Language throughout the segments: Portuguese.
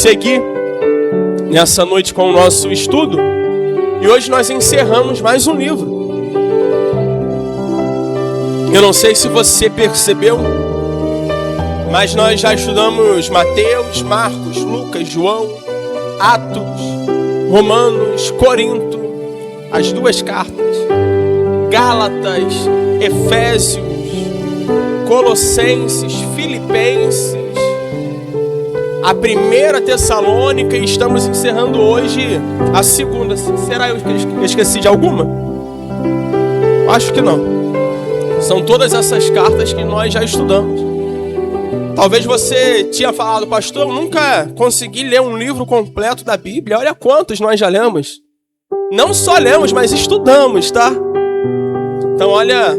Seguir nessa noite com o nosso estudo, e hoje nós encerramos mais um livro. Eu não sei se você percebeu, mas nós já estudamos Mateus, Marcos, Lucas, João, Atos, Romanos, Corinto, as duas cartas, Gálatas, Efésios, Colossenses, Filipenses, a primeira Tessalônica, e estamos encerrando hoje a segunda. Será eu que esqueci de alguma? Acho que não. São todas essas cartas que nós já estudamos. Talvez você tinha falado, pastor, eu nunca consegui ler um livro completo da Bíblia. Olha quantos nós já lemos. Não só lemos, mas estudamos, tá? Então, olha,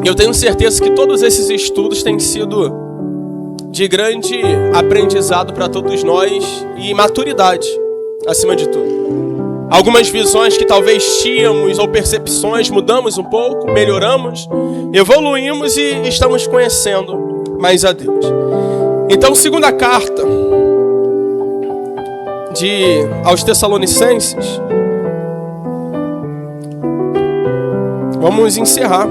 eu tenho certeza que todos esses estudos têm sido de grande aprendizado para todos nós e maturidade, acima de tudo. Algumas visões que talvez tínhamos ou percepções, mudamos um pouco, melhoramos, evoluímos e estamos conhecendo mais a Deus. Então, segunda carta aos Tessalonicenses, vamos encerrar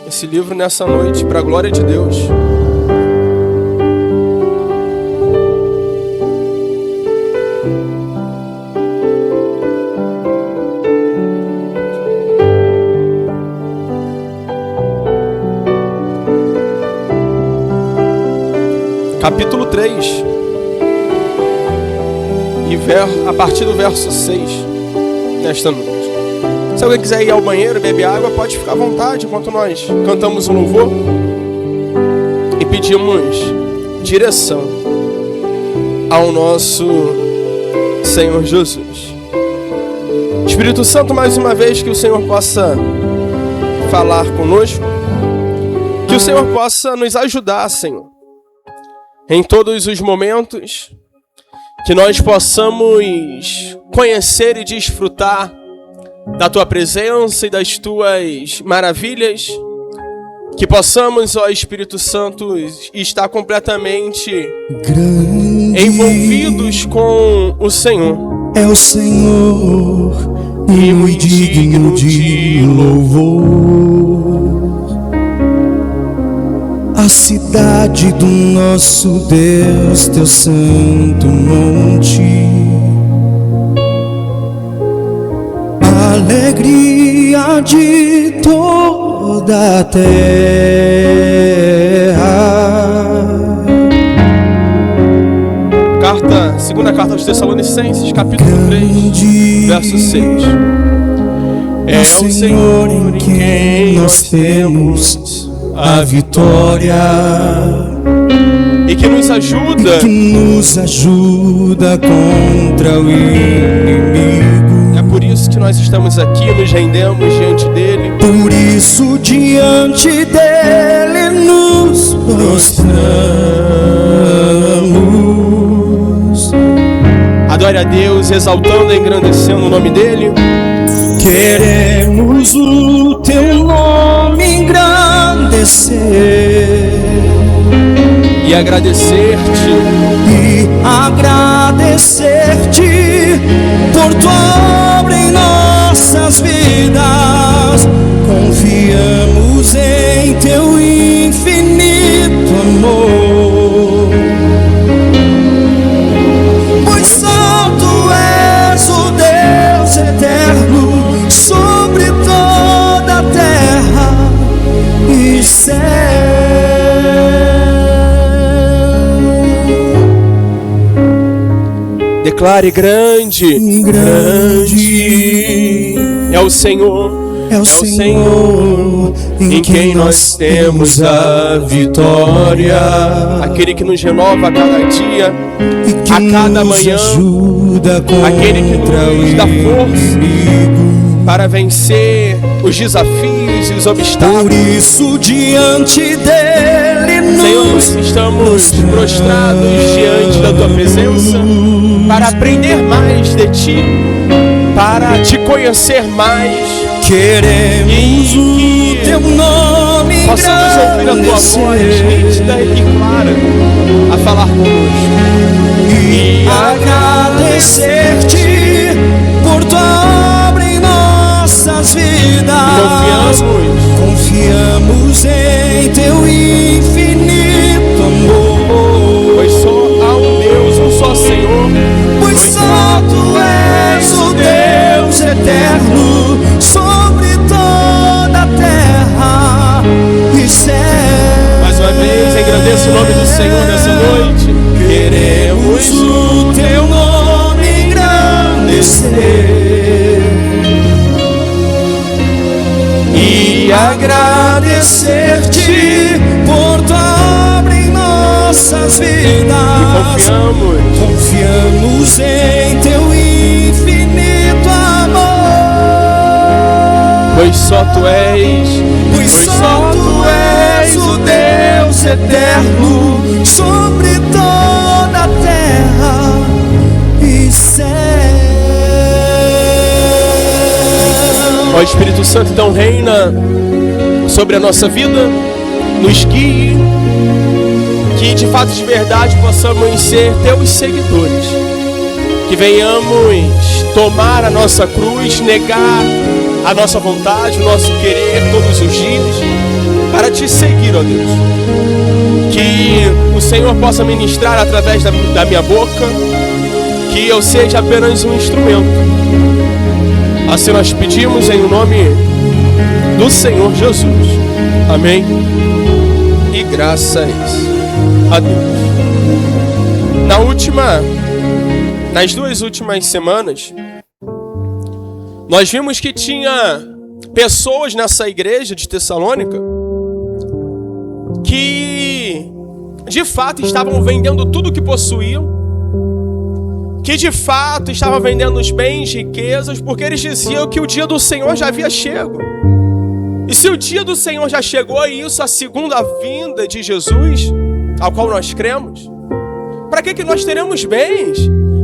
esse livro nessa noite, para a glória de Deus. Capítulo 3, e a partir do verso 6, nesta noite. Se alguém quiser ir ao banheiro, beber água, pode ficar à vontade enquanto nós cantamos um louvor e pedimos direção ao nosso Senhor Jesus. Espírito Santo, mais uma vez, que o Senhor possa falar conosco, que o Senhor possa nos ajudar, Senhor, em todos os momentos, que nós possamos conhecer e desfrutar da Tua presença e das Tuas maravilhas, que possamos, ó Espírito Santo, estar completamente envolvidos com o Senhor. É o Senhor e muito digno de louvor, a cidade do nosso Deus, Teu santo monte. Alegria de toda a terra. Segunda carta aos Tessalonicenses, capítulo 3, verso 6. É o Senhor em quem nós temos a vitória, e que nos ajuda contra o inimigo. Por isso que nós estamos aqui, nos rendemos diante dele. Por isso diante dele nos prostramos. Adore a Deus, exaltando e engrandecendo o nome dele. Queremos o teu nome engrandecer e agradecer-te por tua obra em nossas vidas. Confiamos em teu infinito amor, pois santo és o Deus eterno sobre toda a terra e céu. Declare: grande é o Senhor. É o Senhor em quem nós temos a vitória. Aquele que nos renova a cada dia, a cada manhã. Aquele que nos dá força para vencer os desafios e os obstáculos. Por isso diante dele Senhor, nós estamos prostrados diante da tua presença para aprender mais de ti, para te conhecer mais. Queremos o teu teu nome possamos ouvir a tua voz nítida e clara a falar conosco. e agradecer-te por tua obra em nossas vidas. Confiamos em teu infinito amor, pois só há um Deus, um só Senhor, pois só tu és o Deus eterno sobre toda a terra e céu. Mais uma vez, engrandeça o nome do Senhor nessa noite. Queremos o teu nome engrandecer e agradecer-te por tua obra em nossas vidas. Confiamos em teu infinito amor, pois só tu és, pois só tu és o Deus eterno sobre toda a terra e céu. Ó Espírito Santo, então reina sobre a nossa vida, nos guie, que de fato de verdade possamos ser teus seguidores, que venhamos tomar a nossa cruz, negar a nossa vontade, o nosso querer todos os dias, para te seguir, ó Deus. Que o Senhor possa ministrar através da minha boca, que eu seja apenas um instrumento. Assim nós pedimos em nome do Senhor Jesus. Amém. E graças a Deus. Nas 2 últimas semanas, nós vimos que tinha pessoas nessa igreja de Tessalônica que de fato estavam vendendo tudo que possuíam, que de fato estavam vendendo os bens, riquezas, porque eles diziam que o dia do Senhor já havia chego. E se o dia do Senhor já chegou, e isso a segunda vinda de Jesus, ao qual nós cremos, para que nós teremos bens?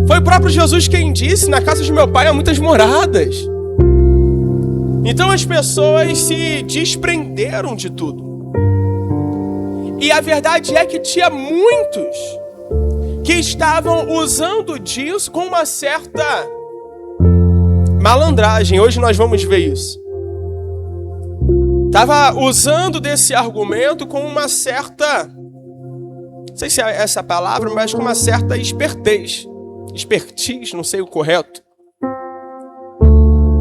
Foi o próprio Jesus quem disse: na casa de meu pai há muitas moradas. Então as pessoas se desprenderam de tudo. E a verdade é que tinha muitos que estavam usando disso com uma certa malandragem. Hoje nós vamos ver isso. Estava usando desse argumento com uma certa, não sei se é essa a palavra, mas com uma certa expertise, não sei o correto.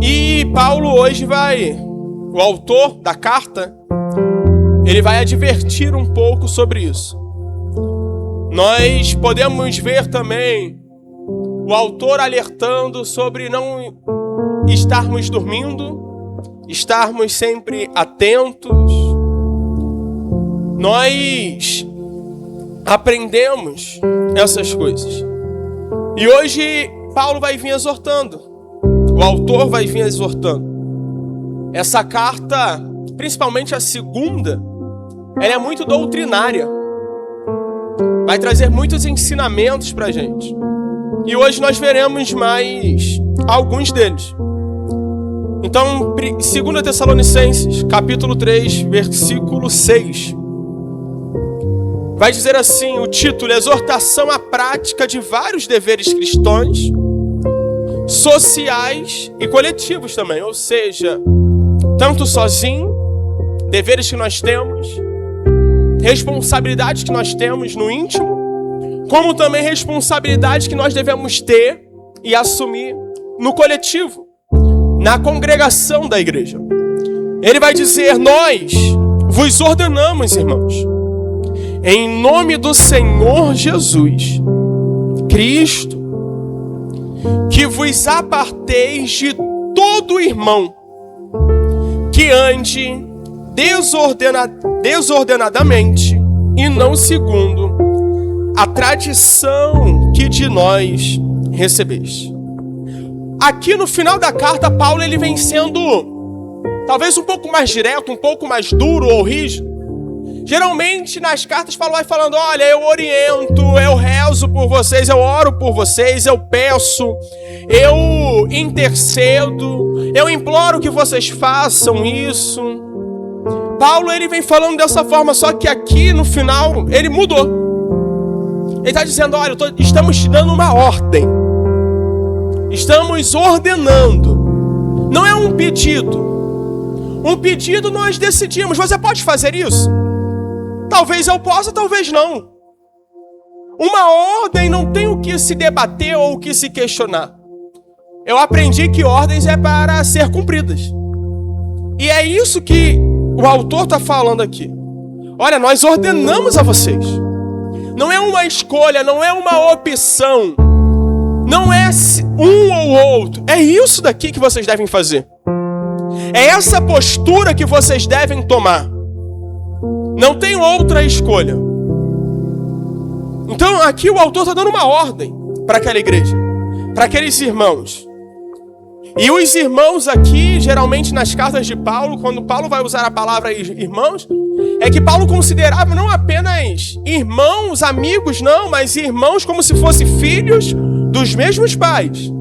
E Paulo hoje o autor da carta, ele vai advertir um pouco sobre isso. Nós podemos ver também o autor alertando sobre não estarmos dormindo, estarmos sempre atentos. Nós aprendemos essas coisas. E hoje Paulo vai vir exortando. O autor vai vir exortando. Essa carta, principalmente a segunda, ela é muito doutrinária. Vai trazer muitos ensinamentos para a gente. E hoje nós veremos mais alguns deles. Então, 2 Tessalonicenses, capítulo 3, versículo 6. Vai dizer assim, o título: exortação à prática de vários deveres cristãos, sociais e coletivos também. Ou seja, tanto sozinho, deveres que nós temos, responsabilidades que nós temos no íntimo, como também responsabilidades que nós devemos ter e assumir no coletivo, na congregação da igreja. Ele vai dizer: nós vos ordenamos, irmãos, em nome do Senhor Jesus Cristo, que vos aparteis de todo irmão que ande desordenadamente e não segundo a tradição que de nós recebeste. Aqui no final da carta, Paulo ele vem sendo talvez um pouco mais direto, um pouco mais duro ou rígido. Geralmente nas cartas Paulo vai falando: olha, eu oriento, eu rezo por vocês, eu oro por vocês, eu peço, eu intercedo, eu imploro que vocês façam isso. Paulo ele vem falando dessa forma, só que aqui no final ele mudou. Ele está dizendo, olha, estamos te dando uma ordem. Estamos ordenando. Não é um pedido. Um pedido nós decidimos. Você pode fazer isso? Talvez eu possa, talvez não. Uma ordem não tem o que se debater ou o que se questionar. Eu aprendi que ordens é para ser cumpridas. E é isso que o autor está falando aqui. Olha, nós ordenamos a vocês. Não é uma escolha, não é uma opção. Não é um ou outro. É isso daqui que vocês devem fazer. É essa postura que vocês devem tomar. Não tem outra escolha. Então aqui o autor está dando uma ordem para aquela igreja, para aqueles irmãos. E os irmãos aqui, geralmente nas cartas de Paulo, quando Paulo vai usar a palavra irmãos, é que Paulo considerava não apenas irmãos, amigos, não, mas irmãos como se fossem filhos dos mesmos pais.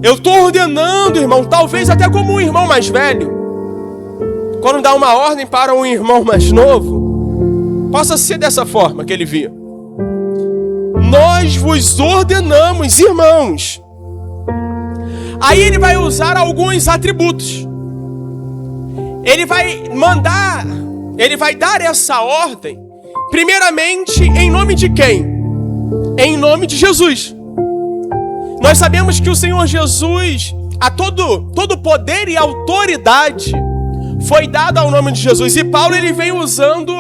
Eu estou ordenando, irmão, talvez até como um irmão mais velho, quando dá uma ordem para um irmão mais novo, possa ser dessa forma que ele via. Nós vos ordenamos, irmãos. Aí ele vai usar alguns atributos. Ele vai mandar, ele vai dar essa ordem, primeiramente, em nome de quem? Em nome de Jesus. Nós sabemos que o Senhor Jesus, a todo poder e autoridade foi dado ao nome de Jesus. E Paulo ele vem usando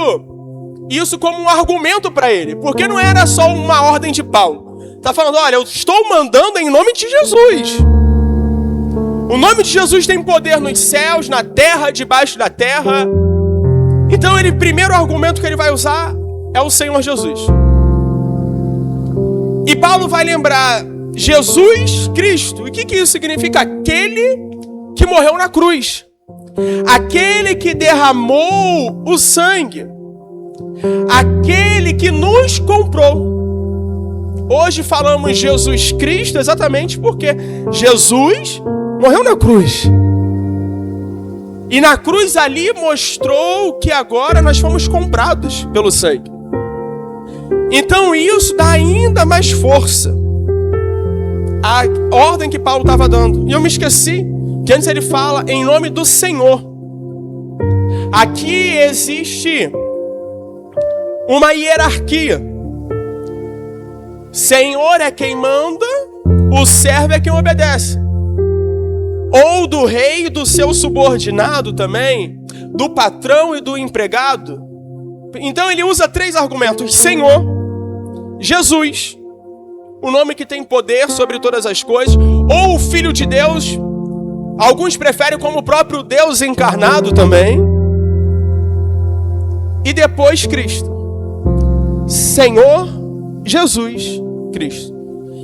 isso como um argumento para ele, porque não era só uma ordem de Paulo. Está falando, olha, eu estou mandando em nome de Jesus. O nome de Jesus tem poder nos céus, na terra, debaixo da terra. Então, o primeiro argumento que ele vai usar é o Senhor Jesus. E Paulo vai lembrar Jesus Cristo. E o que isso significa? Aquele que morreu na cruz. Aquele que derramou o sangue. Aquele que nos comprou. Hoje falamos Jesus Cristo exatamente porque Jesus morreu na cruz. E na cruz ali mostrou que agora nós fomos comprados pelo sangue. Então isso dá ainda mais força à ordem que Paulo estava dando. E eu me esqueci que antes ele fala em nome do Senhor. Aqui existe uma hierarquia. Senhor é quem manda, o servo é quem obedece. Ou do rei e do seu subordinado também, do patrão e do empregado. Então ele usa 3 argumentos. Senhor, Jesus, o nome que tem poder sobre todas as coisas, ou o Filho de Deus, alguns preferem como o próprio Deus encarnado também, e depois Cristo. Senhor Jesus Cristo.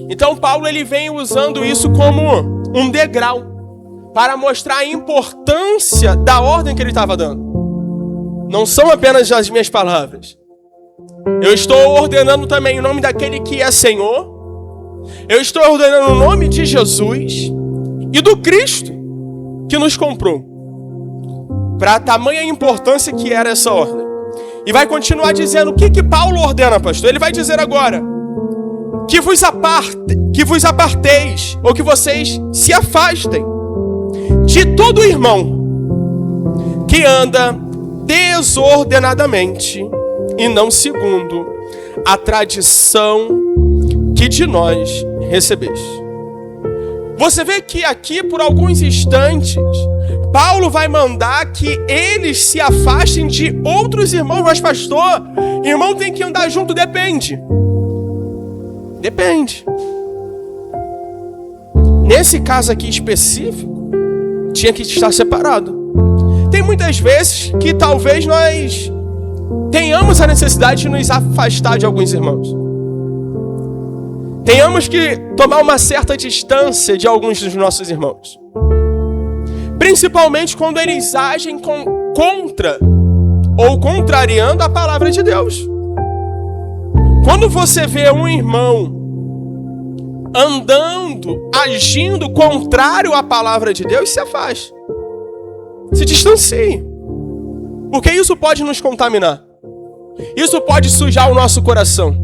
Então Paulo ele vem usando isso como um degrau para mostrar a importância da ordem que ele estava dando. Não são apenas as minhas palavras. Eu estou ordenando também o nome daquele que é Senhor. Eu estou ordenando o nome de Jesus e do Cristo que nos comprou. Para a tamanha importância que era essa ordem. E vai continuar dizendo o que Paulo ordena, pastor. Ele vai dizer agora que vos aparteis, ou que vocês se afastem de todo irmão que anda desordenadamente e não segundo a tradição que de nós recebeste. Você vê que aqui por alguns instantes Paulo vai mandar que eles se afastem de outros irmãos. Mas pastor, irmão tem que andar junto? Depende. Nesse caso aqui específico, tinha que estar separado. Tem muitas vezes que talvez nós tenhamos a necessidade de nos afastar de alguns irmãos. Tenhamos que tomar uma certa distância de alguns dos nossos irmãos. Principalmente quando eles agem contra ou contrariando a palavra de Deus. Quando você vê um irmão andando, agindo contrário à palavra de Deus, se afaste. Se distancie. Porque isso pode nos contaminar. Isso pode sujar o nosso coração.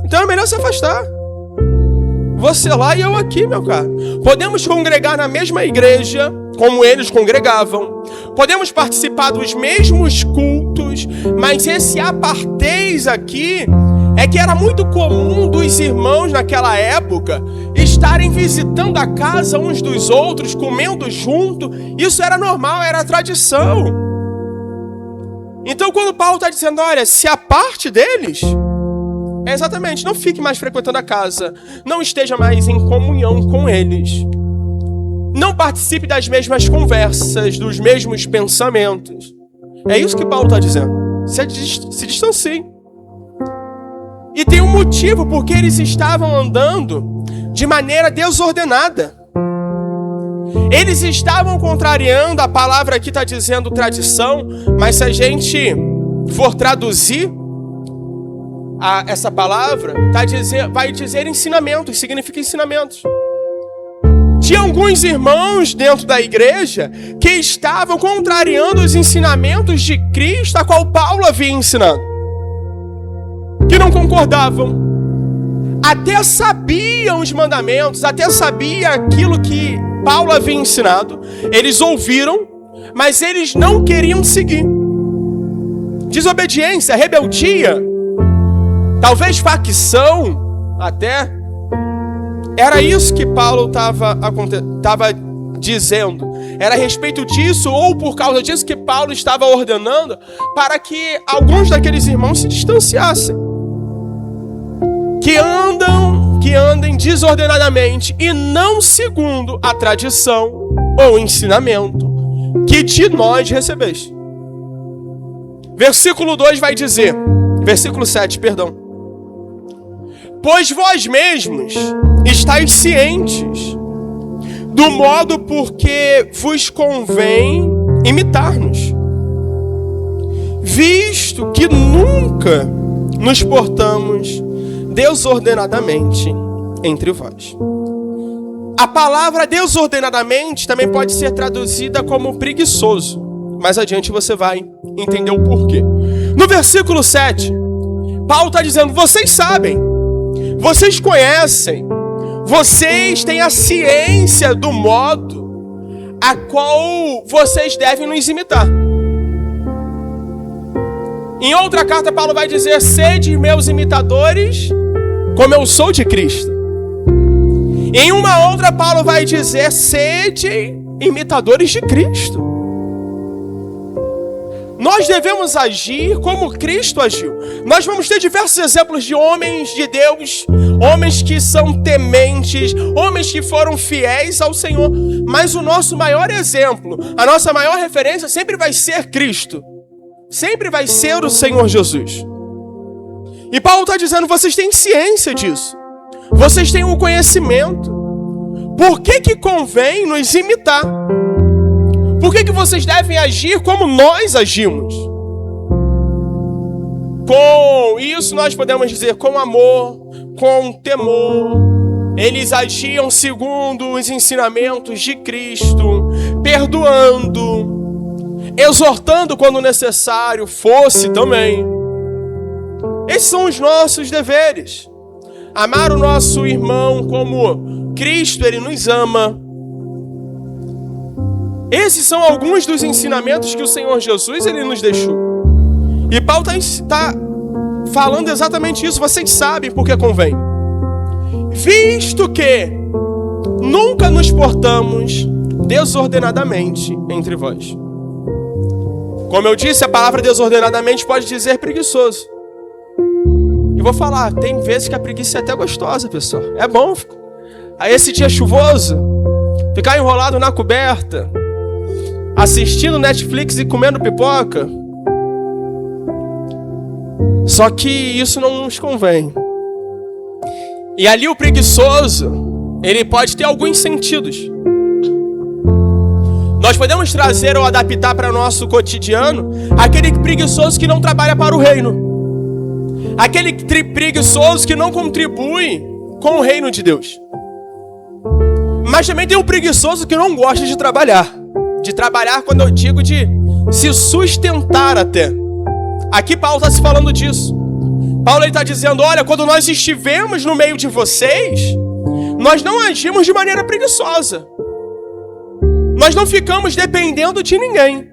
Então é melhor se afastar. Você lá e eu aqui, meu caro. Podemos congregar na mesma igreja, como eles congregavam. Podemos participar dos mesmos cultos. Mas esse apartheid aqui é que era muito comum dos irmãos naquela época estarem visitando a casa uns dos outros, comendo junto. Isso era normal, era tradição. Então quando Paulo está dizendo, olha, se aparte deles, é exatamente, não fique mais frequentando a casa, não esteja mais em comunhão com eles, não participe das mesmas conversas, dos mesmos pensamentos. É isso que Paulo está dizendo. Se distancie. E tem um motivo, porque eles estavam andando de maneira desordenada. Eles estavam contrariando, a palavra aqui está dizendo tradição, mas se a gente for traduzir essa palavra, vai dizer ensinamentos, significa ensinamentos. Tinha alguns irmãos dentro da igreja que estavam contrariando os ensinamentos de Cristo, a qual Paulo havia ensinado. Que não concordavam. Até sabiam os mandamentos, até sabia aquilo que Paulo havia ensinado. Eles ouviram, mas eles não queriam seguir. Desobediência, rebeldia, talvez facção, até. Era isso que Paulo estava dizendo. Era a respeito disso, ou por causa disso, que Paulo estava ordenando para que alguns daqueles irmãos se distanciassem. Que andem desordenadamente e não segundo a tradição ou ensinamento que de nós recebeste. Versículo 2 vai dizer, versículo 7, perdão. Pois vós mesmos estáis cientes do modo por que vos convém imitar-nos, visto que nunca nos portamos desordenadamente entre vós. A palavra desordenadamente também pode ser traduzida como preguiçoso. Mais adiante você vai entender o porquê. No versículo 7, Paulo está dizendo, vocês sabem, vocês conhecem, vocês têm a ciência do modo a qual vocês devem nos imitar. Em outra carta, Paulo vai dizer, sede meus imitadores, como eu sou de Cristo. Em uma outra, Paulo vai dizer, sede imitadores de Cristo. Nós devemos agir como Cristo agiu. Nós vamos ter diversos exemplos de homens de Deus, homens que são tementes, homens que foram fiéis ao Senhor. Mas o nosso maior exemplo, a nossa maior referência sempre vai ser Cristo. Sempre vai ser o Senhor Jesus. E Paulo está dizendo, vocês têm ciência disso. Vocês têm o conhecimento. Por que convém nos imitar? Por que vocês devem agir como nós agimos? Com isso nós podemos dizer com amor, com temor. Eles agiam segundo os ensinamentos de Cristo, perdoando, exortando quando necessário fosse também. Esses são os nossos deveres. Amar o nosso irmão como Cristo, ele nos ama. Esses são alguns dos ensinamentos que o Senhor Jesus, ele nos deixou. E Paulo está falando exatamente isso. Vocês sabem por que convém. Visto que nunca nos portamos desordenadamente entre vós. Como eu disse, a palavra desordenadamente pode dizer preguiçoso. E vou falar, tem vezes que a preguiça é até gostosa, pessoal. É bom. Aí esse dia chuvoso, ficar enrolado na coberta, assistindo Netflix e comendo pipoca. Só que isso não nos convém. E ali o preguiçoso, ele pode ter alguns sentidos. Nós podemos trazer ou adaptar para o nosso cotidiano aquele preguiçoso que não trabalha para o reino. Aquele preguiçoso que não contribui com o reino de Deus. Mas também tem um preguiçoso que não gosta de trabalhar. De trabalhar quando eu digo de se sustentar até. Aqui Paulo está se falando disso. Paulo está dizendo, olha, quando nós estivemos no meio de vocês, nós não agimos de maneira preguiçosa. Nós não ficamos dependendo de ninguém.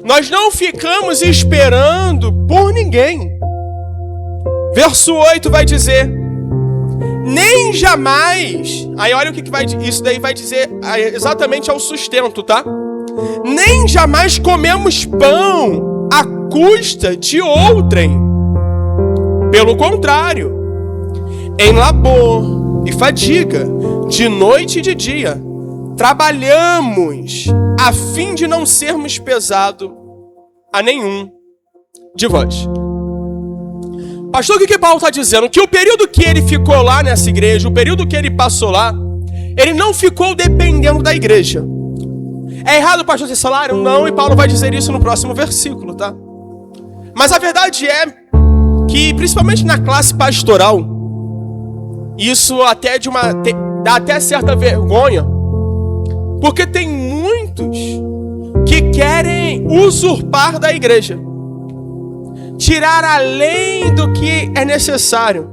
Nós não ficamos esperando por ninguém. Verso 8 vai dizer, nem jamais, aí olha o que vai, isso daí vai dizer exatamente ao sustento, tá? Nem jamais comemos pão à custa de outrem. Pelo contrário, em labor e fadiga, de noite e de dia, trabalhamos a fim de não sermos pesados a nenhum de vós. Pastor, o que Paulo está dizendo? Que o período que ele ficou lá nessa igreja, o período que ele passou lá, ele não ficou dependendo da igreja. É errado o pastor ter salário? Não, e Paulo vai dizer isso no próximo versículo, tá? Mas a verdade é que, principalmente na classe pastoral, isso até dá até certa vergonha, porque tem muitos que querem usurpar da igreja, tirar além do que é necessário.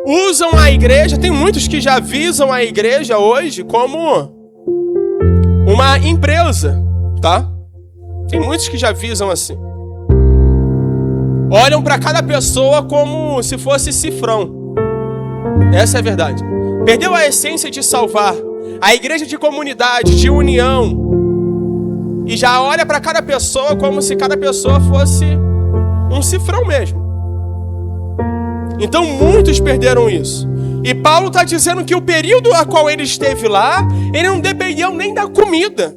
Usam a igreja, tem muitos que já visam a igreja hoje como uma empresa, tá? Tem muitos que já visam assim. Olham para cada pessoa como se fosse cifrão. Essa é a verdade. Perdeu a essência de salvar. A igreja de comunidade, de união. E já olha para cada pessoa como se cada pessoa fosse um cifrão mesmo. Então muitos perderam isso. E Paulo está dizendo que o período a qual ele esteve lá, ele não dependia nem da comida.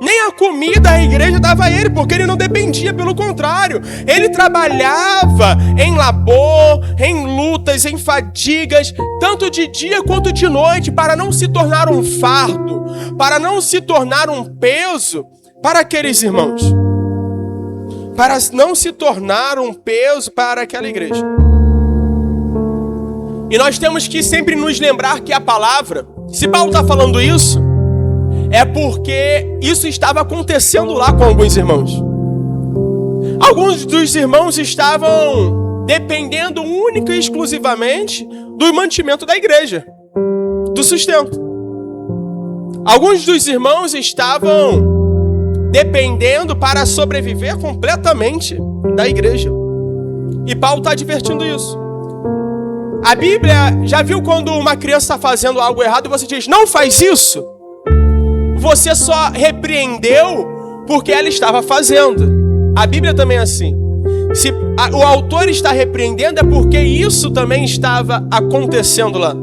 Nem a comida a igreja dava a ele, porque ele não dependia, pelo contrário. Ele trabalhava em labor, em lutas, em fadigas, tanto de dia quanto de noite, para não se tornar um fardo, para não se tornar um peso para aqueles irmãos. Para não se tornar um peso para aquela igreja. E nós temos que sempre nos lembrar que a palavra, se Paulo está falando isso, é porque isso estava acontecendo lá com alguns irmãos. Alguns dos irmãos estavam dependendo única e exclusivamente do mantimento da igreja, do sustento. Alguns dos irmãos estavam dependendo para sobreviver completamente da igreja. E Paulo está advertindo isso. A Bíblia, já viu quando uma criança está fazendo algo errado e você diz, não faz isso? Você só repreendeu porque ela estava fazendo. A Bíblia também é assim. Se o autor está repreendendo, é porque isso também estava acontecendo lá.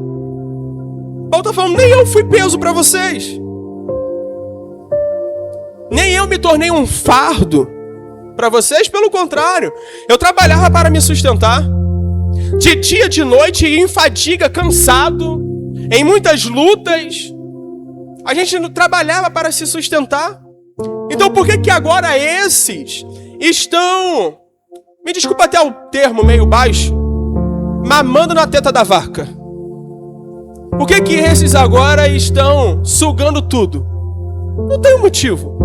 Paulo está falando, nem eu fui peso para vocês. Nem eu me tornei um fardo para vocês, pelo contrário. Eu trabalhava para me sustentar. De dia, de noite, em fadiga, cansado, em muitas lutas. A gente não trabalhava para se sustentar. Então por que agora esses estão, me desculpa até o termo meio baixo, mamando na teta da vaca? Por que esses agora estão sugando tudo? Não tem um motivo.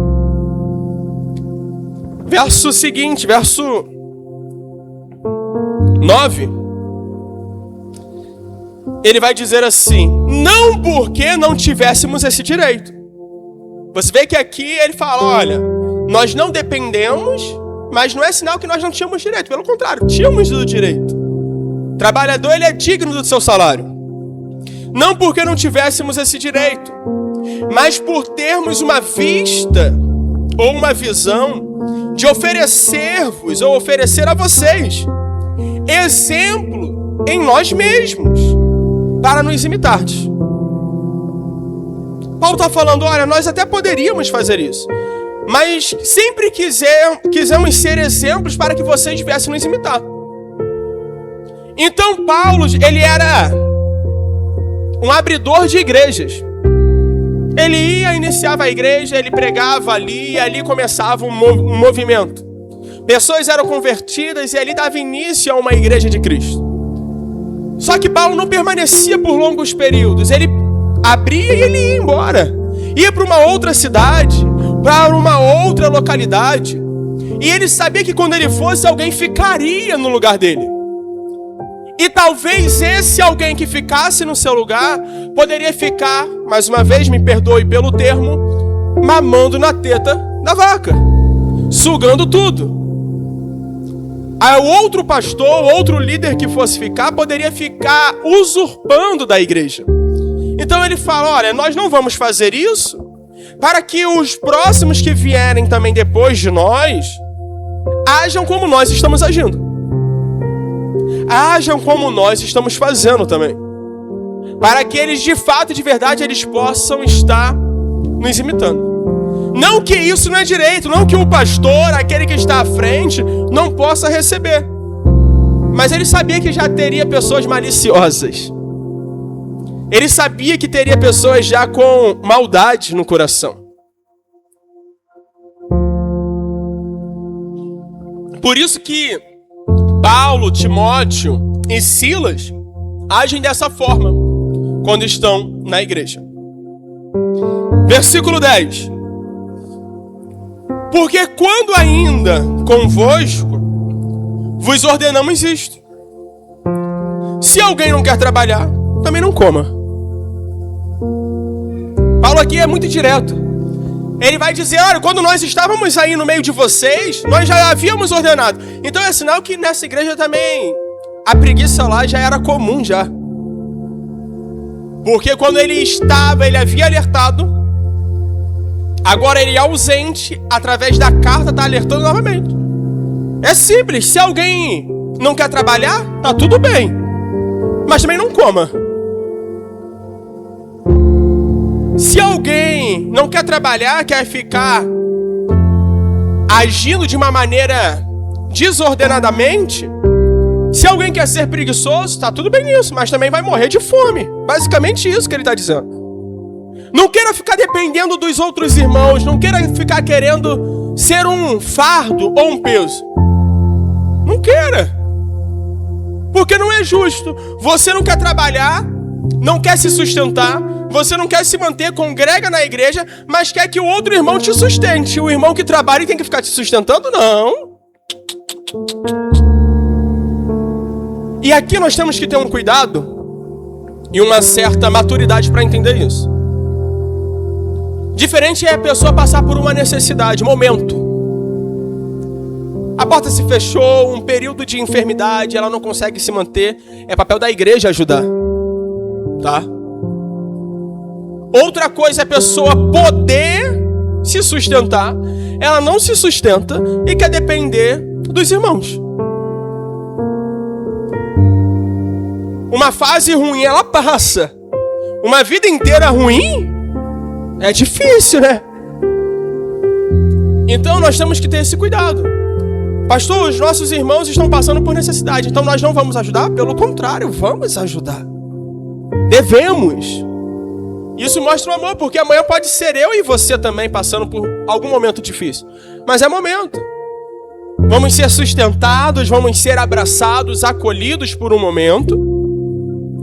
Verso seguinte, verso 9. Ele vai dizer assim, não porque não tivéssemos esse direito. Você vê que aqui ele fala, olha, nós não dependemos, mas não é sinal que nós não tínhamos direito. Pelo contrário, tínhamos o direito. O trabalhador, ele é digno do seu salário. Não porque não tivéssemos esse direito, mas por termos uma vista ou uma visão de oferecer-vos ou oferecer a vocês exemplo em nós mesmos, para nos imitardes. Paulo está falando, olha, nós até poderíamos fazer isso, mas sempre quisemos ser exemplos para que vocês viessem nos imitar. Então Paulo, ele era um abridor de igrejas. Ele ia, iniciava a igreja, ele pregava ali, e ali começava um movimento. Pessoas eram convertidas e ali dava início a uma igreja de Cristo. Só que Paulo não permanecia por longos períodos. Ele abria e ele ia embora. Ia para uma outra cidade, para uma outra localidade. E ele sabia que quando ele fosse, alguém ficaria no lugar dele. E talvez esse alguém que ficasse no seu lugar poderia ficar, mais uma vez, me perdoe pelo termo, mamando na teta da vaca, sugando tudo. Aí o outro pastor, outro líder que fosse ficar, poderia ficar usurpando da igreja. Então ele fala, olha, nós não vamos fazer isso para que os próximos que vierem também depois de nós ajam como nós estamos agindo. Ajam como nós estamos fazendo também. Para que eles de fato e de verdade eles possam estar nos imitando. Não que isso não é direito, não que o pastor, aquele que está à frente, não possa receber. Mas ele sabia que já teria pessoas maliciosas. Ele sabia que teria pessoas já com maldade no coração. Por isso que Paulo, Timóteo e Silas agem dessa forma quando estão na igreja. Versículo 10. Porque quando ainda convosco vos ordenamos isto: se alguém não quer trabalhar, também não coma. Paulo aqui é muito direto. Ele vai dizer, olha, quando nós estávamos aí no meio de vocês, nós já havíamos ordenado. Então é sinal que nessa igreja também a preguiça lá já era comum já. Porque quando ele estava, ele havia alertado. Agora ele é ausente, através da carta está alertando novamente. É simples, se alguém não quer trabalhar, tá tudo bem. Mas também não coma. Se alguém não quer trabalhar, quer ficar agindo de uma maneira desordenadamente, se alguém quer ser preguiçoso, tá tudo bem nisso, mas também vai morrer de fome. Basicamente isso que ele está dizendo. Não queira ficar dependendo dos outros irmãos, não queira ficar querendo ser um fardo ou um peso. Não queira. Porque não é justo. Você não quer trabalhar, não quer se sustentar, você não quer se manter, congrega na igreja, mas quer que o outro irmão te sustente. O irmão que trabalha tem que ficar te sustentando? Não. E aqui nós temos que ter um cuidado e uma certa maturidade para entender isso. Diferente é a pessoa passar por uma necessidade, momento. A porta se fechou, um período de enfermidade, ela não consegue se manter. É papel da igreja ajudar. Tá? Outra coisa é a pessoa poder se sustentar. Ela não se sustenta e quer depender dos irmãos. Uma fase ruim, ela passa. Uma vida inteira ruim, é difícil, né? Então nós temos que ter esse cuidado. Pastor, os nossos irmãos estão passando por necessidade, então nós não vamos ajudar? Pelo contrário, vamos ajudar. Devemos. Isso mostra o amor, porque amanhã pode ser eu e você também passando por algum momento difícil. Mas é momento. Vamos ser sustentados, vamos ser abraçados, acolhidos por um momento.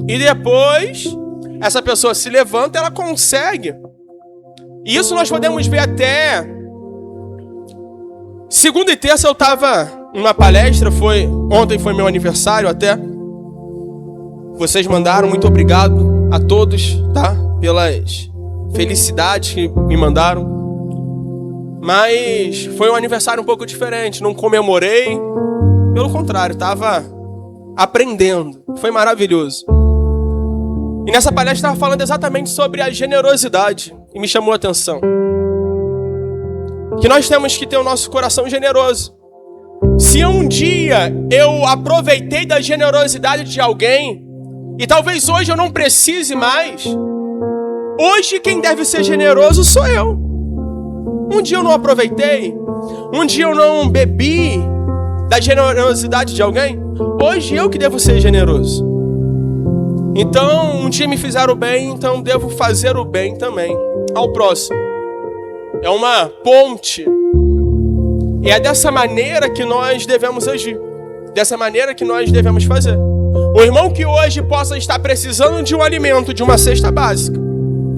E depois, essa pessoa se levanta, ela consegue. E isso nós podemos ver até... Segunda e terça eu estava numa palestra, ontem foi meu aniversário até. Vocês mandaram, muito obrigado a todos, tá? Pelas felicidades que me mandaram. Mas foi um aniversário um pouco diferente, não comemorei. Pelo contrário, estava aprendendo. Foi maravilhoso. E nessa palestra estava falando exatamente sobre a generosidade. E me chamou a atenção. Que nós temos que ter o nosso coração generoso. Se um dia eu aproveitei da generosidade de alguém, e talvez hoje eu não precise mais, hoje quem deve ser generoso sou eu. Um dia eu não aproveitei, um dia eu não bebi da generosidade de alguém, hoje eu que devo ser generoso. Então, um dia me fizeram o bem, então devo fazer o bem também ao próximo. É uma ponte. E é dessa maneira que nós devemos agir. Dessa maneira que nós devemos fazer. O irmão que hoje possa estar precisando de um alimento, de uma cesta básica,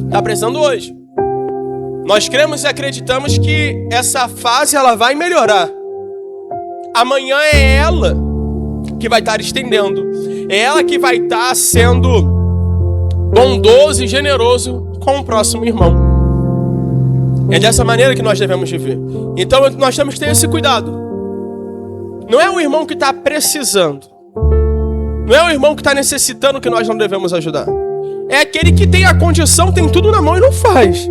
está precisando hoje. Nós cremos e acreditamos que essa fase ela vai melhorar. Amanhã é ela que vai estar estendendo. É ela que vai estar sendo bondoso e generoso com o próximo irmão. É dessa maneira que nós devemos viver. Então nós temos que ter esse cuidado. Não é o irmão que está precisando. Não é o irmão que está necessitando que nós não devemos ajudar. É aquele que tem a condição, tem tudo na mão e não faz.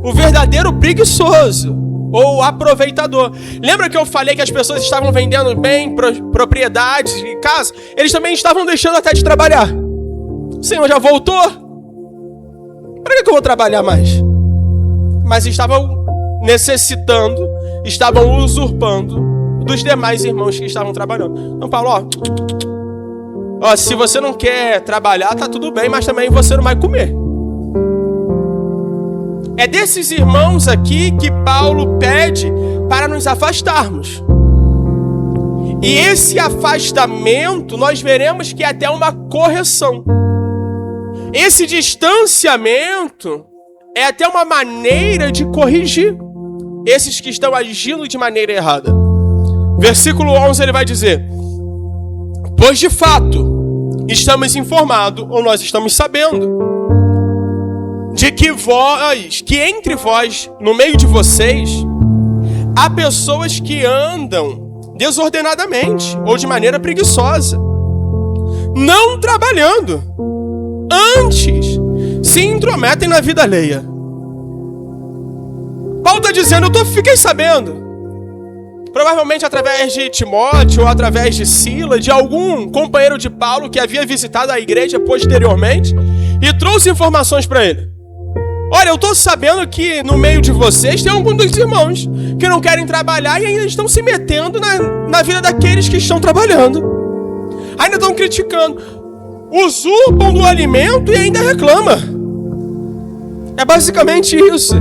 O verdadeiro preguiçoso ou aproveitador. Lembra que eu falei que as pessoas estavam vendendo bem, propriedades e casa? Eles também estavam deixando até de trabalhar. O Senhor já voltou? Para que eu vou trabalhar mais? Mas estavam necessitando, estavam usurpando dos demais irmãos que estavam trabalhando. Então Paulo, ó, se você não quer trabalhar, tá tudo bem, mas também você não vai comer. É desses irmãos aqui que Paulo pede para nos afastarmos. E esse afastamento, nós veremos que é até uma correção. Esse distanciamento é até uma maneira de corrigir esses que estão agindo de maneira errada. Versículo 11 ele vai dizer: pois de fato estamos informados, ou nós estamos sabendo, de que entre vós, no meio de vocês, há pessoas que andam desordenadamente ou de maneira preguiçosa, não trabalhando, antes se intrometem na vida alheia. Paulo está dizendo, fiquei sabendo, provavelmente através de Timóteo ou através de Sila, de algum companheiro de Paulo que havia visitado a igreja posteriormente e trouxe informações para ele. Olha, eu estou sabendo que no meio de vocês tem alguns dos irmãos que não querem trabalhar e ainda estão se metendo na vida daqueles que estão trabalhando. Ainda estão criticando. Usurpam do alimento e ainda reclamam. É basicamente isso.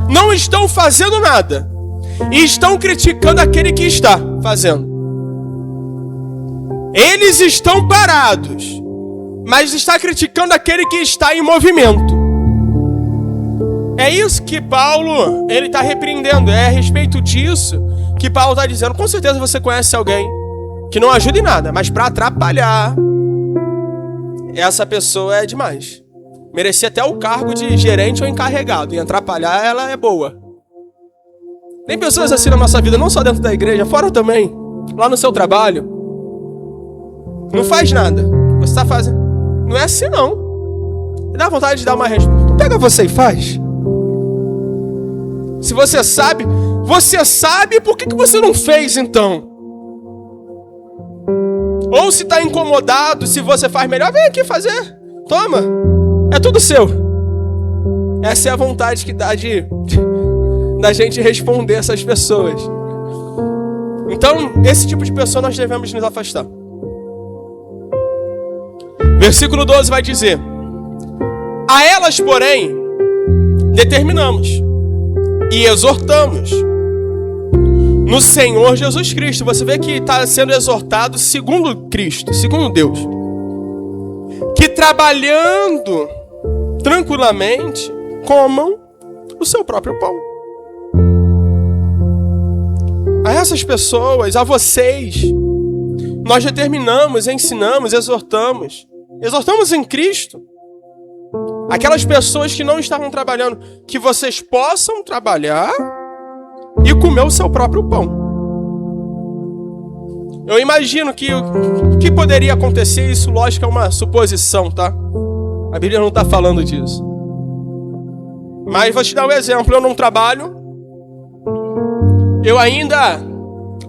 Não estão fazendo nada e estão criticando aquele que está fazendo. Eles estão parados, mas está criticando aquele que está em movimento. É isso que Paulo ele está repreendendo. É a respeito disso que Paulo está dizendo. Com certeza você conhece alguém que não ajuda em nada, mas para atrapalhar, essa pessoa é demais. Merecia até o cargo de gerente ou encarregado. E atrapalhar, ela é boa. Tem pessoas assim na nossa vida, não só dentro da igreja, fora também. Lá no seu trabalho. Não faz nada. Você está fazendo. Não é assim não. Dá vontade de dar uma resposta. Pega você e faz. Se você sabe por que você não fez então? Ou se está incomodado, se você faz melhor, vem aqui fazer. Toma, é tudo seu. Essa é a vontade que dá da gente responder essas pessoas. Então, esse tipo de pessoa nós devemos nos afastar. Versículo 12 vai dizer: a elas, porém, determinamos e exortamos no Senhor Jesus Cristo. Você vê que está sendo exortado segundo Cristo, segundo Deus, que trabalhando tranquilamente comam o seu próprio pão. A essas pessoas, a vocês, nós determinamos, ensinamos, exortamos em Cristo. Aquelas pessoas que não estavam trabalhando, que vocês possam trabalhar e comer o seu próprio pão. Eu imagino que o que poderia acontecer, isso lógico é uma suposição, tá? A Bíblia não está falando disso. Mas vou te dar um exemplo, eu não trabalho, eu ainda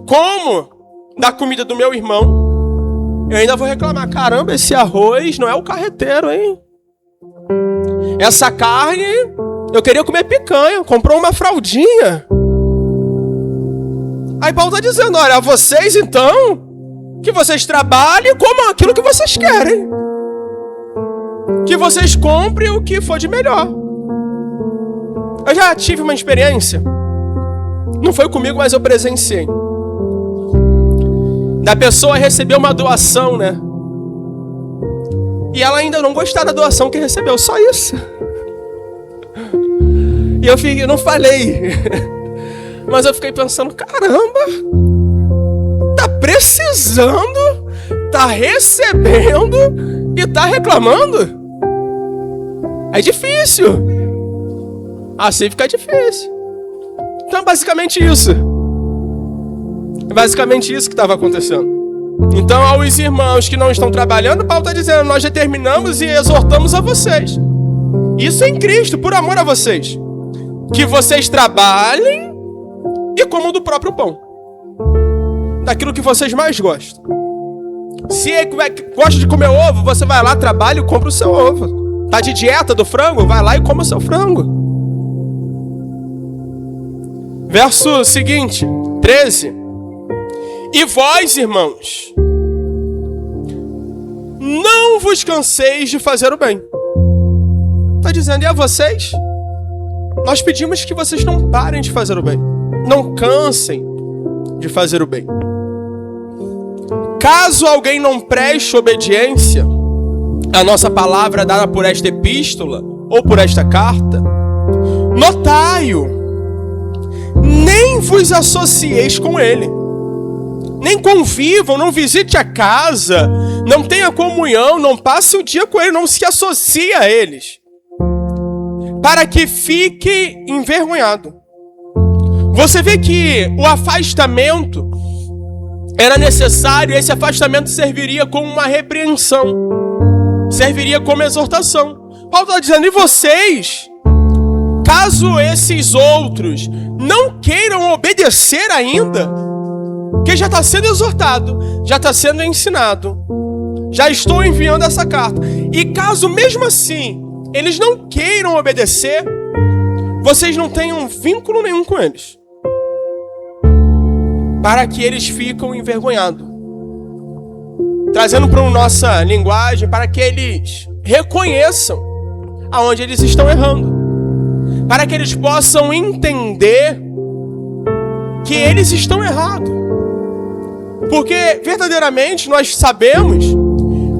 como da comida do meu irmão, eu ainda vou reclamar, caramba, esse arroz não é o carreteiro, hein? Essa carne, eu queria comer picanha, comprou uma fraldinha. Aí Paulo está dizendo, olha, vocês então, que vocês trabalhem e comam aquilo que vocês querem. Que vocês comprem o que for de melhor. Eu já tive uma experiência, não foi comigo, mas eu presenciei. Da pessoa receber uma doação, né? E ela ainda não gostar da doação que recebeu, só isso. E eu não falei. Mas eu fiquei pensando, caramba, tá precisando, tá recebendo e tá reclamando? É difícil. Assim fica difícil. Então é basicamente isso. É basicamente isso que estava acontecendo. Então, aos irmãos que não estão trabalhando, Paulo está dizendo, nós determinamos e exortamos a vocês. Isso em Cristo, por amor a vocês. Que vocês trabalhem e comam do próprio pão. Daquilo que vocês mais gostam. Se gosta de comer ovo, você vai lá, trabalha e compra o seu ovo. Tá de dieta do frango? Vai lá e come o seu frango. Verso seguinte, 13. E vós, irmãos, não vos canseis de fazer o bem. Está dizendo, e a vocês? Nós pedimos que vocês não parem de fazer o bem. Não cansem de fazer o bem. Caso alguém não preste obediência à nossa palavra dada por esta epístola ou por esta carta, notai-o, nem vos associeis com ele. Nem convivam, não visite a casa, não tenha comunhão, não passe o dia com ele, não se associe a eles, para que fique envergonhado. Você vê que o afastamento era necessário, esse afastamento serviria como uma repreensão, serviria como exortação. Paulo está dizendo, e vocês, caso esses outros não queiram obedecer ainda, que já está sendo exortado, já está sendo ensinado, já estou enviando essa carta. E caso mesmo assim eles não queiram obedecer, vocês não tenham vínculo nenhum com eles, para que eles fiquem envergonhados. Trazendo para a nossa linguagem, para que eles reconheçam aonde eles estão errando, para que eles possam entender que eles estão errados. Porque verdadeiramente nós sabemos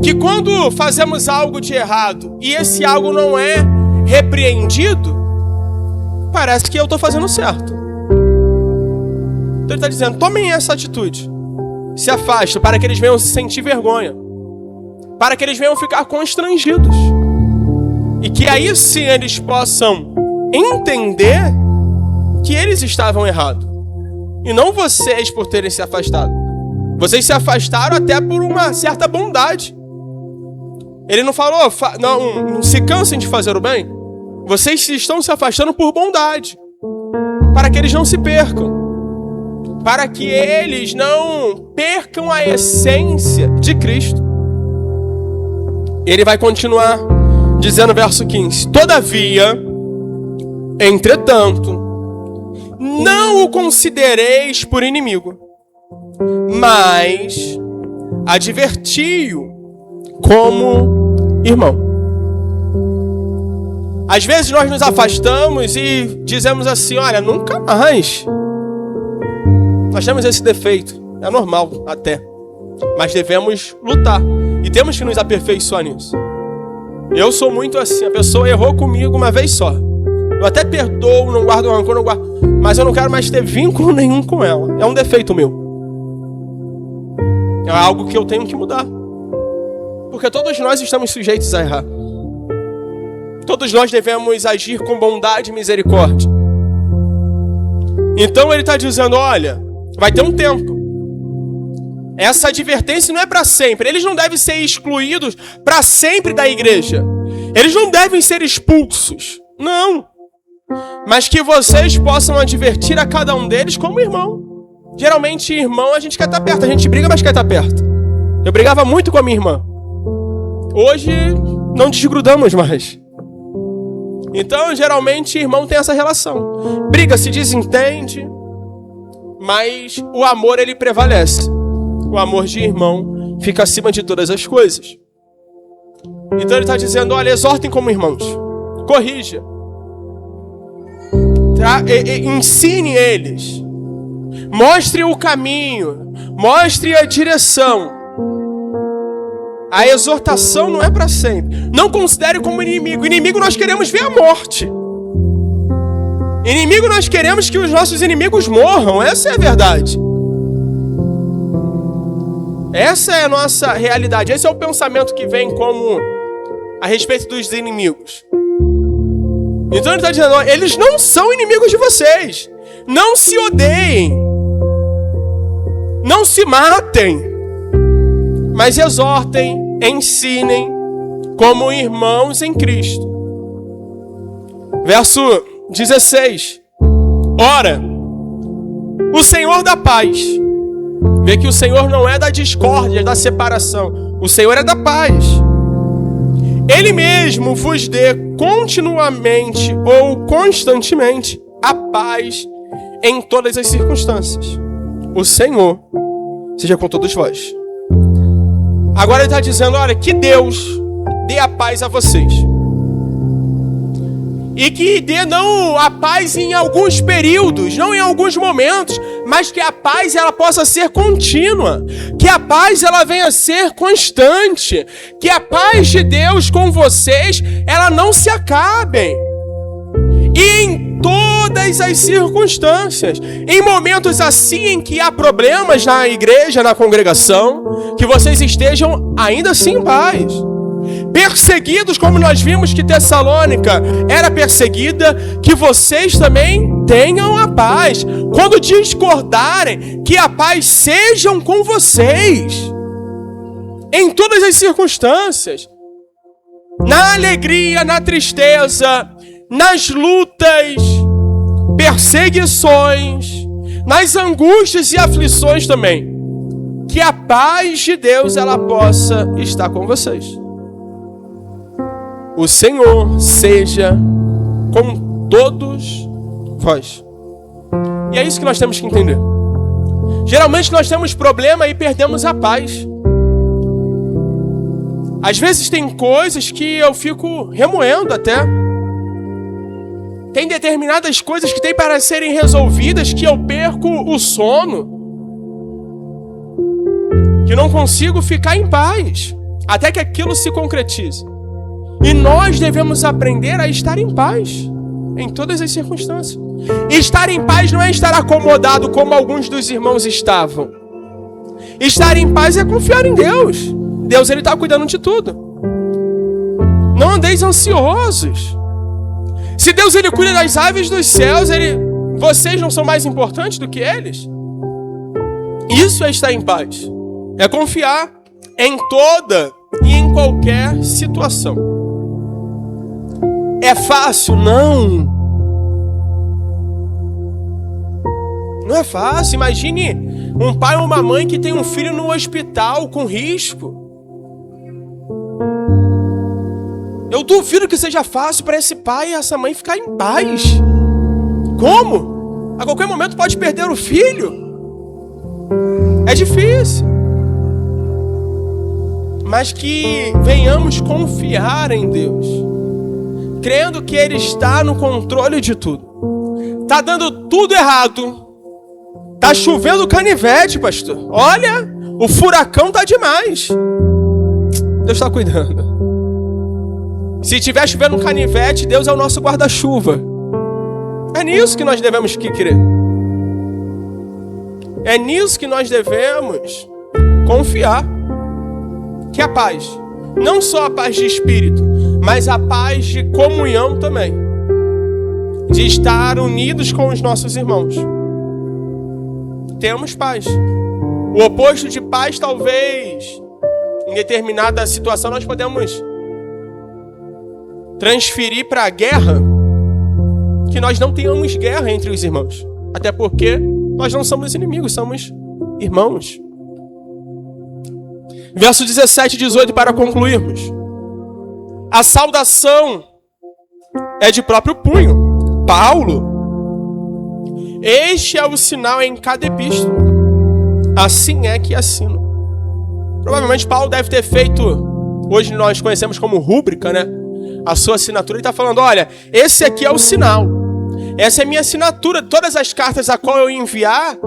que quando fazemos algo de errado e esse algo não é repreendido, parece que eu estou fazendo certo. Então ele está dizendo, tomem essa atitude, se afastem, para que eles venham se sentir vergonha, para que eles venham ficar constrangidos, e que aí sim eles possam entender que eles estavam errados, e não vocês por terem se afastado. Vocês se afastaram até por uma certa bondade. Ele não falou, não se cansem de fazer o bem. Vocês estão se afastando por bondade, para que eles não se percam, para que eles não percam a essência de Cristo. Ele vai continuar dizendo no verso 15: todavia, entretanto, não o considereis por inimigo, mas adverti-o como irmão. Às vezes nós nos afastamos e dizemos assim, olha, nunca mais. Nós temos esse defeito, é normal até, mas devemos lutar e temos que nos aperfeiçoar nisso. Eu sou muito assim, a pessoa errou comigo uma vez só, eu até perdoo, não guardo rancor, não guardo, mas eu não quero mais ter vínculo nenhum com ela. É um defeito meu, é algo que eu tenho que mudar, porque todos nós estamos sujeitos a errar. Todos nós devemos agir com bondade e misericórdia. Então ele está dizendo, olha, vai ter um tempo. Essa advertência não é para sempre. Eles não devem ser excluídos para sempre da igreja. Eles não devem ser expulsos. Não. Mas que vocês possam advertir a cada um deles como irmão. Geralmente, irmão, a gente quer estar perto. A gente briga, mas quer estar perto. Eu brigava muito com a minha irmã. Hoje, não desgrudamos mais. Então, geralmente, irmão tem essa relação. Briga, se desentende, mas o amor, ele prevalece. O amor de irmão fica acima de todas as coisas. Então, ele está dizendo, olha, exortem como irmãos. Corrija. Ensine eles. Mostre o caminho. Mostre a direção. A exortação não é para sempre. Não considere como inimigo. Inimigo nós queremos ver a morte. Inimigo, nós queremos que os nossos inimigos morram. Essa é a verdade. Essa é a nossa realidade. Esse é o pensamento que vem como a respeito dos inimigos. Então ele está dizendo, eles não são inimigos de vocês. Não se odeiem. Não se matem. Mas exortem, ensinem como irmãos em Cristo. Verso 16. Ora, o Senhor da paz. Vê que o Senhor não é da discórdia, da separação. O Senhor é da paz. Ele mesmo vos dê continuamente ou constantemente a paz em todas as circunstâncias. O Senhor seja com todos vós. Agora ele está dizendo, olha, que Deus dê a paz a vocês. E que dê não a paz em alguns períodos, não em alguns momentos, mas que a paz ela possa ser contínua, que a paz ela venha a ser constante, que a paz de Deus com vocês, ela não se acabe. E em todas as circunstâncias, em momentos assim em que há problemas na igreja, na congregação, que vocês estejam ainda assim em paz. Perseguidos, como nós vimos que Tessalônica era perseguida, que vocês também tenham a paz. Quando discordarem, que a paz sejam com vocês. Em todas as circunstâncias. Na alegria, na tristeza, nas lutas, perseguições, nas angústias e aflições também. Que a paz de Deus ela possa estar com vocês. O Senhor seja com todos vós. E é isso que nós temos que entender. Geralmente nós temos problema e perdemos a paz. Às vezes tem coisas que eu fico remoendo até. Tem determinadas coisas que tem para serem resolvidas que eu perco o sono. Que não consigo ficar em paz. Até que aquilo se concretize. E nós devemos aprender a estar em paz em todas as circunstâncias. Estar em paz não é estar acomodado como alguns dos irmãos estavam. Estar em paz é confiar em Deus. Deus ele está cuidando de tudo. Não andeis ansiosos. Se Deus ele cuida das aves dos céus, vocês não são mais importantes do que eles? Isso é estar em paz. É confiar em toda e em qualquer situação. É fácil? Não. Não é fácil. Imagine um pai ou uma mãe que tem um filho no hospital com risco. Eu duvido que seja fácil para esse pai e essa mãe ficar em paz. Como? A qualquer momento pode perder o filho. É difícil. Mas que venhamos confiar em Deus. Crendo que Ele está no controle de tudo. Tá dando tudo errado. Tá chovendo canivete, pastor. Olha, o furacão tá demais. Deus está cuidando. Se estiver chovendo canivete, Deus é o nosso guarda-chuva. É nisso que nós devemos crer. É nisso que nós devemos confiar. Que a paz, não só a paz de espírito, mas a paz de comunhão também. De estar unidos com os nossos irmãos. Temos paz. O oposto de paz, talvez, em determinada situação, nós podemos transferir para a guerra, que nós não tenhamos guerra entre os irmãos. Até porque nós não somos inimigos, somos irmãos. Verso 17 e 18 para concluirmos. A saudação é de próprio punho. Paulo. Este é o sinal em cada epístola. Assim é que assino. Provavelmente Paulo deve ter feito, hoje nós conhecemos como rúbrica, né? A sua assinatura. Ele está falando, olha, esse aqui é o sinal. Essa é a minha assinatura. Todas as cartas a qual eu enviar,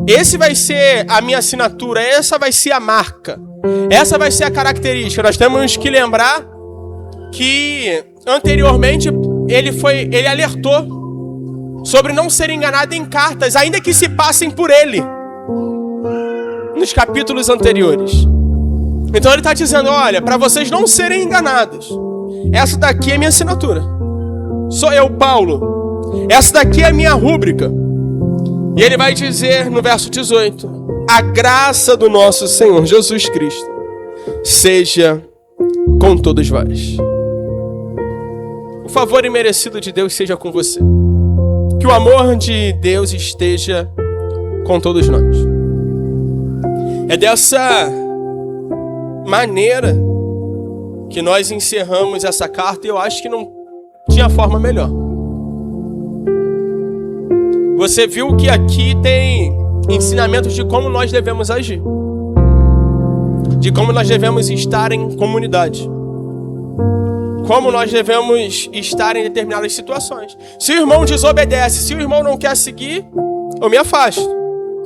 esse vai ser a minha assinatura. Essa vai ser a marca. Essa vai ser a característica. Nós temos que lembrar que anteriormente ele alertou sobre não ser enganado em cartas, ainda que se passem por ele, nos capítulos anteriores. Então ele está dizendo, olha, para vocês não serem enganados, essa daqui é minha assinatura. Sou eu, Paulo. Essa daqui é a minha rúbrica. E ele vai dizer no verso 18, a graça do nosso Senhor Jesus Cristo seja com todos vós. O favor imerecido de Deus seja com você. Que o amor de Deus esteja com todos nós. É dessa maneira que nós encerramos essa carta, e eu acho que não tinha forma melhor. Você viu que aqui tem ensinamentos de como nós devemos agir, de como nós devemos estar em comunidade, como nós devemos estar em determinadas situações. Se o irmão desobedece, se o irmão não quer seguir, eu me afasto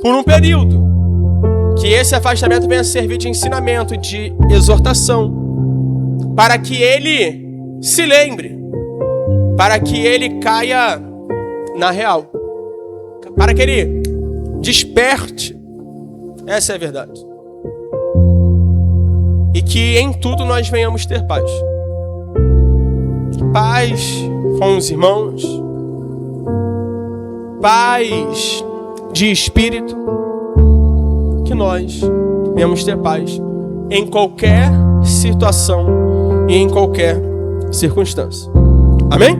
por um período. Que esse afastamento venha servir de ensinamento, de exortação, para que ele se lembre, para que ele caia na real, para que ele desperte. Essa é a verdade. E que em tudo nós venhamos ter paz. Paz com os irmãos, paz de espírito, que nós venhamos ter paz em qualquer situação e em qualquer circunstância. Amém?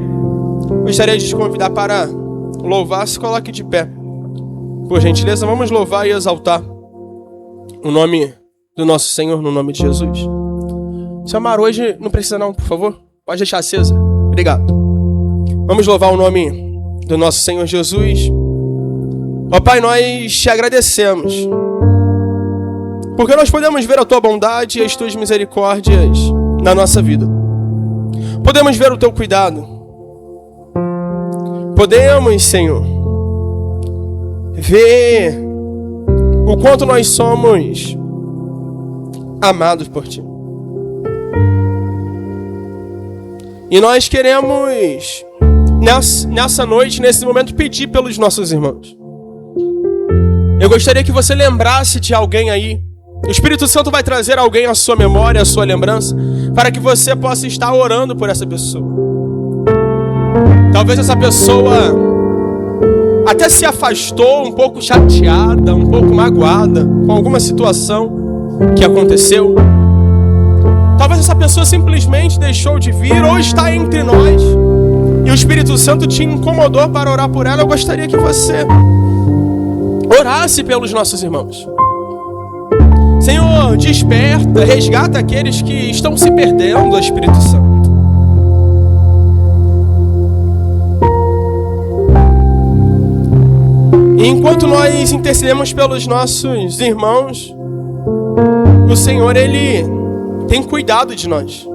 Gostaria de te convidar para louvar. Se coloque de pé, por gentileza. Vamos louvar e exaltar o nome do nosso Senhor, no nome de Jesus. Se amar hoje, não precisa não, por favor. Pode deixar acesa. Obrigado. Vamos louvar o nome do nosso Senhor Jesus. Ó Pai, nós te agradecemos, porque nós podemos ver a tua bondade e as tuas misericórdias na nossa vida. Podemos ver o teu cuidado. Podemos, Senhor, ver o quanto nós somos amados por ti. E nós queremos, nessa noite, nesse momento, pedir pelos nossos irmãos. Eu gostaria que você lembrasse de alguém aí. O Espírito Santo vai trazer alguém à sua memória, à sua lembrança, para que você possa estar orando por essa pessoa. Talvez essa pessoa até se afastou, um pouco chateada, um pouco magoada com alguma situação que aconteceu. Talvez essa pessoa simplesmente deixou de vir ou está entre nós e o Espírito Santo te incomodou para orar por ela. Eu gostaria que você orasse pelos nossos irmãos. Senhor, desperta, resgata aqueles que estão se perdendo, Espírito Santo. E enquanto nós intercedemos pelos nossos irmãos, o Senhor, Ele tem cuidado de nós.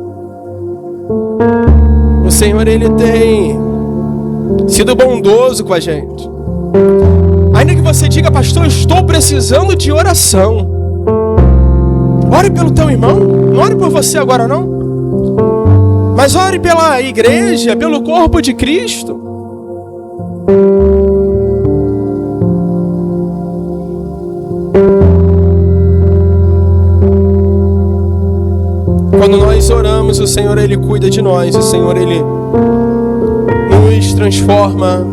O Senhor, Ele tem sido bondoso com a gente. Ainda que você diga, pastor, eu estou precisando de oração. Ore pelo teu irmão. Não ore por você agora não. Mas ore pela igreja, pelo corpo de Cristo. Quando nós oramos, o Senhor, Ele cuida de nós. O Senhor, Ele nos transforma.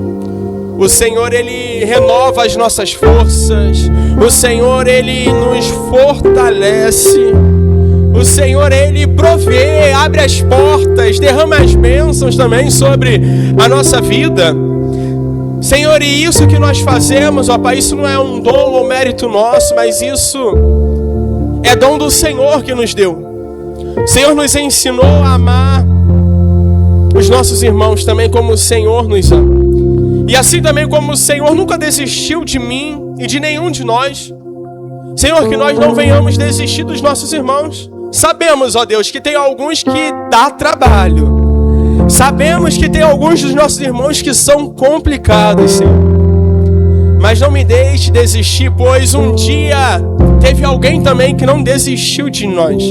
O Senhor, Ele renova as nossas forças. O Senhor, Ele nos fortalece. O Senhor, Ele provê, abre as portas, derrama as bênçãos também sobre a nossa vida. Senhor, e isso que nós fazemos, ó Pai, isso não é um dom ou mérito nosso, mas isso é dom do Senhor que nos deu. O Senhor nos ensinou a amar os nossos irmãos também como o Senhor nos ama. E assim também como o Senhor nunca desistiu de mim e de nenhum de nós. Senhor, que nós não venhamos desistir dos nossos irmãos. Sabemos, ó Deus, que tem alguns que dá trabalho. Sabemos que tem alguns dos nossos irmãos que são complicados, Senhor. Mas não me deixe desistir, pois um dia teve alguém também que não desistiu de nós.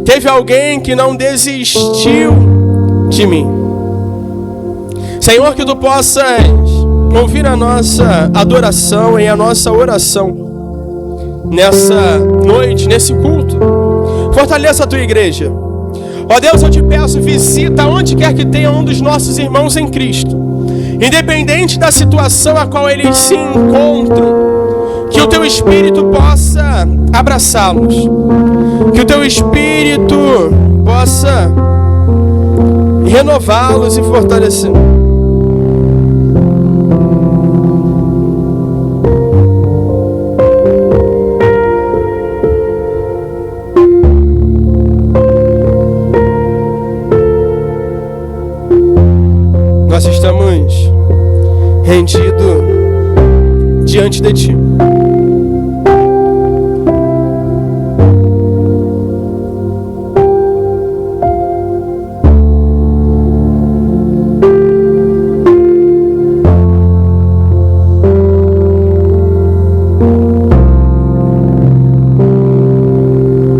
Teve alguém que não desistiu de mim. Senhor, que Tu possas ouvir a nossa adoração e a nossa oração nessa noite, nesse culto. Fortaleça a Tua igreja. Ó Deus, eu Te peço, visita onde quer que tenha um dos nossos irmãos em Cristo, independente da situação a qual eles se encontram. Que o Teu Espírito possa abraçá-los, que o Teu Espírito possa renová-los e fortalecer. Nós estamos rendidos diante de Ti.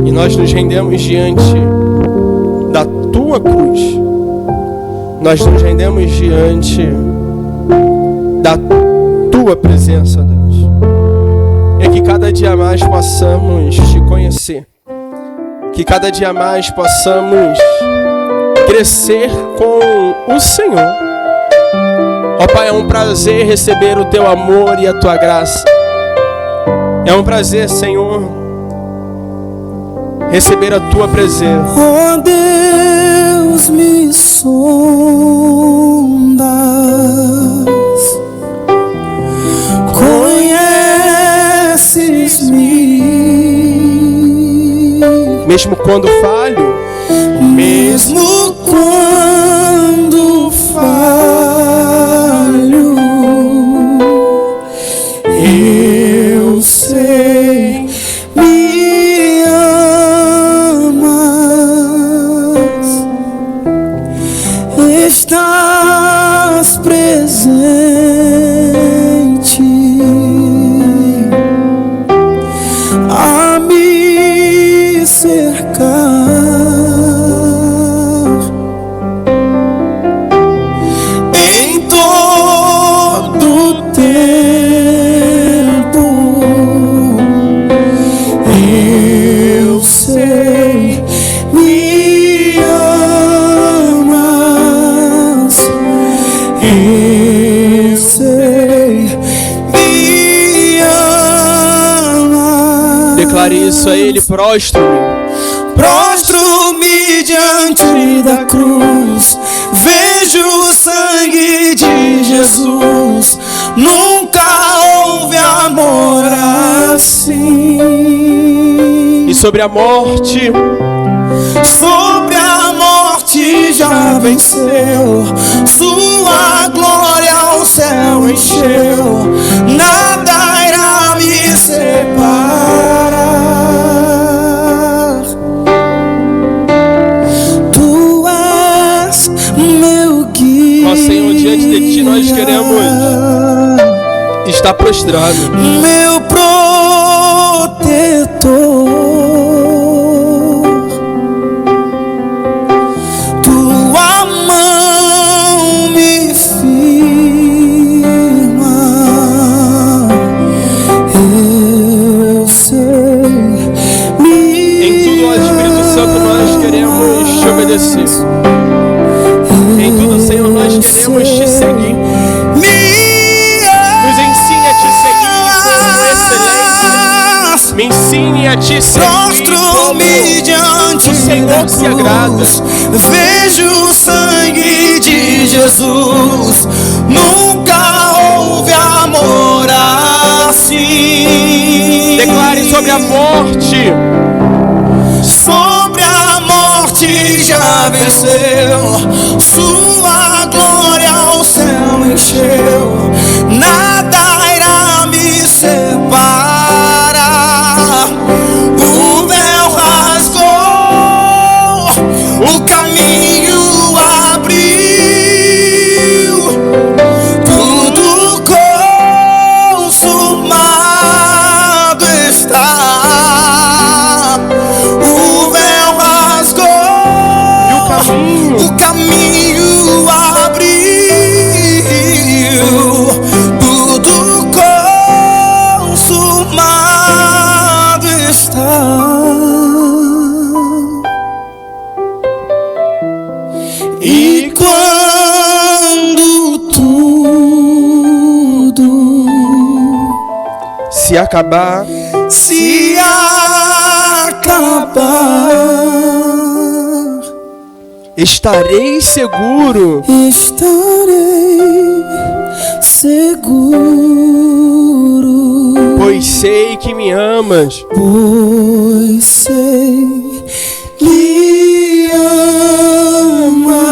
E nós nos rendemos diante da Tua cruz. Nós nos rendemos diante da Tua presença, Deus. E que cada dia mais possamos Te conhecer. Que cada dia mais possamos crescer com o Senhor. Ó Pai, é um prazer receber o Teu amor e a Tua graça. É um prazer, Senhor, receber a Tua presença. Oh Deus, me sondas, conheces-me, mesmo quando falho, mesmo quando falho, eu sei, me amas, estás presente a me cercar. Declare isso a Ele, prostro-me diante da cruz, vejo o sangue de Jesus, nunca houve amor assim. E sobre a morte já venceu, sua glória ao céu encheu, nada irá me separar. Tu és meu guia. Ó Senhor, diante de Ti nós queremos estar prostrado. Meu protetor, em tudo, Senhor, nós queremos Te seguir. Nos ensine a Te seguir com excelência. Me ensine a Te seguir como o Senhor se agrada. Vejo o sangue de Jesus, nunca houve amor assim. Declare sobre a morte. Já venceu, sua glória ao céu encheu, nada irá me separar. O véu rasgou, o caminho abriu, tudo consumado está. O caminho abriu, acabar, se acabar, estarei seguro, pois sei que me amas, pois sei me amas,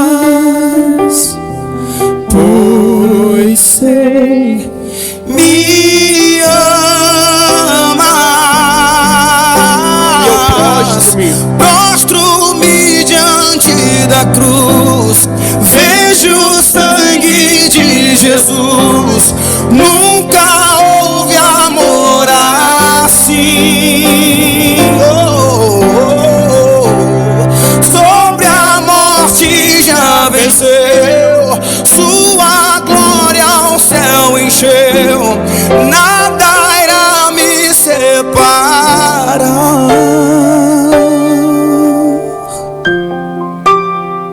pois sei me amas. E eu prostro-me diante da cruz, vejo o sangue de Jesus. Nunca houve amor assim. Sobre a morte já venceu, sua glória ao céu encheu, nada irá me separar.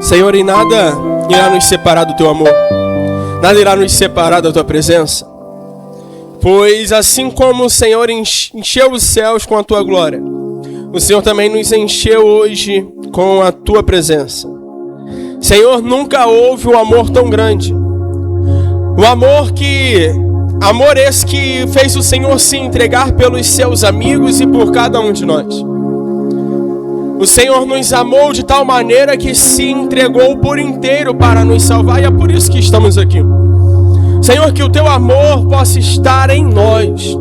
Senhor, e nada irá nos separar do teu amor, nada irá nos separar da tua presença, pois assim como o Senhor encheu os céus com a tua glória, o Senhor também nos encheu hoje com a tua presença. Senhor, nunca houve um amor tão grande, amor esse que fez o Senhor se entregar pelos seus amigos e por cada um de nós. O Senhor nos amou de tal maneira que se entregou por inteiro para nos salvar, e é por isso que estamos aqui. Senhor, que o teu amor possa estar em nós,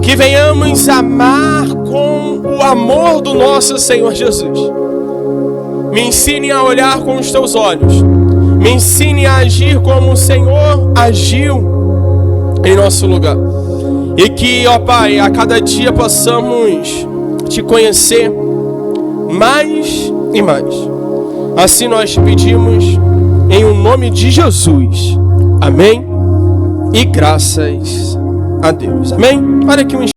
que venhamos amar com o amor do nosso Senhor Jesus. Me ensine a olhar com os teus olhos, me ensine a agir como o Senhor agiu em nosso lugar, e que, ó Pai, a cada dia possamos te conhecer mais e mais. Assim nós te pedimos em o nome de Jesus. Amém. E graças a Deus. Amém. Olha aqui um